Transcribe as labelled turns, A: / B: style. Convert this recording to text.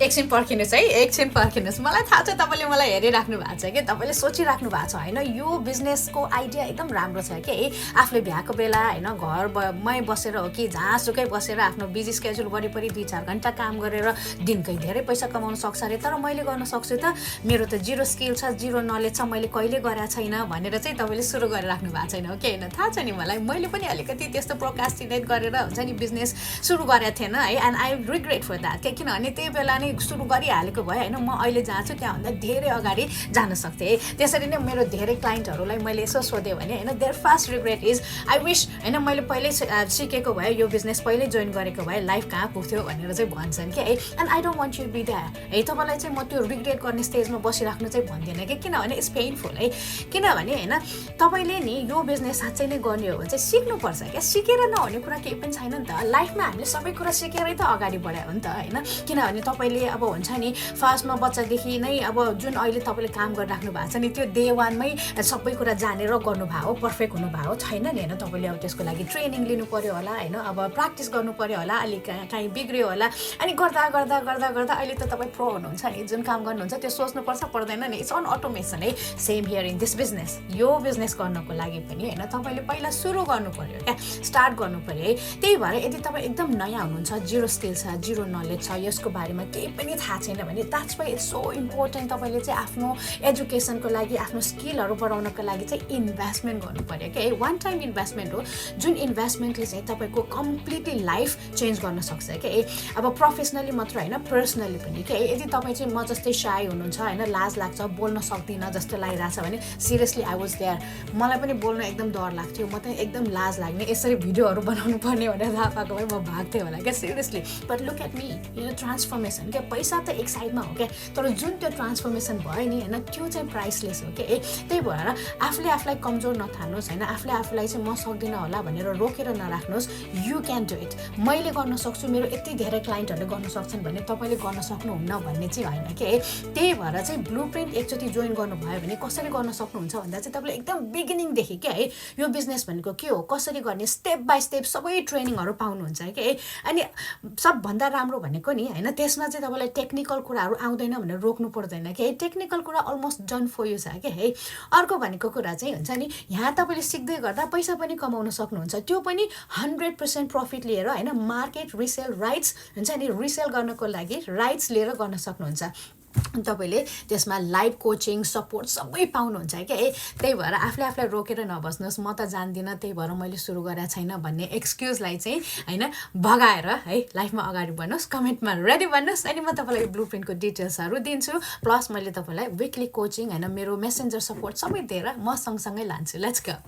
A: एकछिन पर्खिनुहोस् है, एकछिन पर्खिनुहोस्। मलाई थाहा छ तपाईँले मलाई हेरिराख्नु भएको छ कि तपाईँले सोचिराख्नु भएको छ होइन, यो बिजनेसको आइडिया एकदम राम्रो छ कि आफूले भ्याएको बेला होइन घरमै बसेर हो कि जहाँसुकै बसेर आफ्नो बिजी स्केड्युल वरिपरि 2-4 घन्टा काम गरेर दिनकै धेरै पैसा कमाउन सक्छ अरे। तर मैले गर्न सक्छु त, मेरो त जिरो स्किल छ, जिरो नलेज छ, मैले कहिले गरेको छैन भनेर चाहिँ तपाईँले सुरु गरिराख्नु भएको छैन हो कि होइन। थाहा छ नि मलाई, मैले पनि अलिकति त्यस्तो प्रोकास्टिनेट गरेर हुन्छ नि बिजनेस सुरु गरेको थिएन है, and I regret for that. किनभने त्यही बेला नै सुरु गरिहालेको भए होइन, म अहिले जहाँ छु त्यहाँभन्दा धेरै अगाडि जान सक्थेँ। त्यसरी नै मेरो धेरै क्लाइन्टहरूलाई मैले यसो सोधेँ भने होइन, there first regret is I wish होइन मैले पहिल्यै सिकेको भए, यो बिजनेस पहिल्यै जोइन गरेको भए लाइफ कहाँ पुग्थ्यो भनेर चाहिँ भन्छन् कि है। And I don't want you be that है। तपाईँलाई चाहिँ म त्यो रिग्रेट गर्ने स्टेजमा बसिराख्नु चाहिँ भन्दिनँ कि, किनभने इट्स पेनफुल है। किनभने होइन तपाईँले नि यो बिजनेस साँच्चै नै गर्ने हो भने चाहिँ सिक्नुपर्छ क्या। सिकेर नहुने कुरा केही पनि छैन नि त। लाइफमा हामीले सबै कुरा सिकेरै त अगाडि बढायो हो नि त होइन। किनभने तपाईँले अब हुन्छ नि फर्स्टमा बच्चादेखि नै अब जुन अहिले तपाईँले काम गरिराख्नु भएको छ नि, त्यो डे वानमै सबै कुरा जानेर गर्नुभयो हो, पर्फेक्ट हुनुभयो छैन नि होइन। तपाईँले अब त्यसको लागि ट्रेनिङ लिनु पऱ्यो होला होइन, अब प्र्याक्टिस गर्नु पऱ्यो होला, अलिक काहीँ बिग्रियो होला, अनि गर्दा गर्दा गर्दा गर्दा अहिले त तपाईँ प्रो हुनुहुन्छ नि। जुन काम गर्नुहुन्छ त्यो सोच्नुपर्छ पर्दैन नि, इट्स अन अटोमेसन है। Same here in this business. यो बिजनेस गर्नको लागि पनि होइन तपाईँले पहिला सुरु गर्नु पऱ्यो क्या, स्टार्ट गर्नु पऱ्यो है। त्यही भएर यदि तपाईँ एकदम नयाँ हुनुहुन्छ, जिरो स्किल छ, जिरो नलेज छ, यसको बारेमा केही पनि थाहा छैन भने that's why it's so important तपाईँले चाहिँ आफ्नो एजुकेसनको लागि, आफ्नो स्किलहरू बढाउनको लागि चाहिँ इन्भेस्टमेन्ट गर्नु पऱ्यो क्या है। वान टाइम इन्भेस्टमेन्ट हो, जुन इन्भेस्टमेन्टले चाहिँ तपाईँको कम्प्लिटली लाइफ चेन्ज गर्न सक्छ क्या है। अब प्रोफेसनली मात्र होइन, पर्सनली पनि क्या है। यदि तपाईँ चाहिँ म जस्तै साई हुनुहुन्छ होइन, लाज लाग्छ, बोल्न सक्दिनँ जस्तो लागिरहेछ भने सिरियसली आई वाज देयर। मलाई पनि बोल्न एकदम डर लाग्थ्यो, म त एकदम लाज लाग्ने, यसरी भिडियोहरू बनाउनु पर्ने भनेर थाहा पाएको भए म भाग्थेँ होला क्या seriously. But look at me, यो ट्रान्सफर्मेसन क्या। पैसा त एक साइडमा हो क्या, तर जुन त्यो ट्रान्सफर्मेसन भयो नि होइन, त्यो चाहिँ प्राइसलेस हो क्या है। त्यही भएर आफूले आफूलाई कमजोर नठान्नुहोस् होइन, आफूले आफूलाई चाहिँ म सक्दिनँ होला भनेर रोकेर नराख्नुहोस्। You can do it. मैले गर्न सक्छु, मेरो यति धेरै क्लाइन्टहरूले गर्न सक्छन् भने तपाईँले गर्न सक्नुहुन्न भन्ने चाहिँ होइन क्या है। त्यही भएर चाहिँ ब्लु प्रिन्ट एकचोटि जोइन गर्नुभयो भने कसरी गर्न सक्नुहुन्छ भन्दा चाहिँ तपाईँले एकदम बिगिनिङदेखि क्या है, यो बिजनेस भनेको के हो, कसरी गर्ने, स्टेप बाई स्टेप सबै ट्रेनिङहरू पाउनुहुन्छ क्या है। अनि सबभन्दा राम्रो भनेको नि होइन, त्यसमा चाहिँ तपाईँलाई टेक्निकल कुराहरू आउँदैन भनेर रोक्नु पर्दैन क्या है। टेक्निकल कुरा अलमोस्ट डन फर यु छ क्या है। अर्को भनेको कुरा चाहिँ हुन्छ नि, यहाँ तपाईँले सिक्दै गर्दा पैसा पनि कमाउन सक्नुहुन्छ, त्यो पनि 100% प्रफिट लिएर होइन। मार्केट रिसेल राइट्स हुन्छ नि, रिसेल गर्नको लागि राइट्स लिएर गर्न सक्नुहुन्छ। तपाईँले त्यसमा लाइभ कोचिङ सपोर्ट सबै पाउनुहुन्छ क्या है। त्यही भएर आफूलाई रोकेर नबस्नुहोस्, म त जान्दिनँ त्यही भएर मैले सुरु गरेको छैन भन्ने एक्सक्युजलाई चाहिँ होइन भगाएर है लाइफमा अगाडि बढ्नुहोस्। कमेन्टमा रेडी भन्नुहोस्, अनि म तपाईँलाई ब्लु प्रिन्टको डिटेल्सहरू दिन्छु। प्लस मैले तपाईँलाई विकली कोचिङ होइन, मेरो मेसेन्जर सपोर्ट सबै दिएर म सँगसँगै लान्छु। Let's go.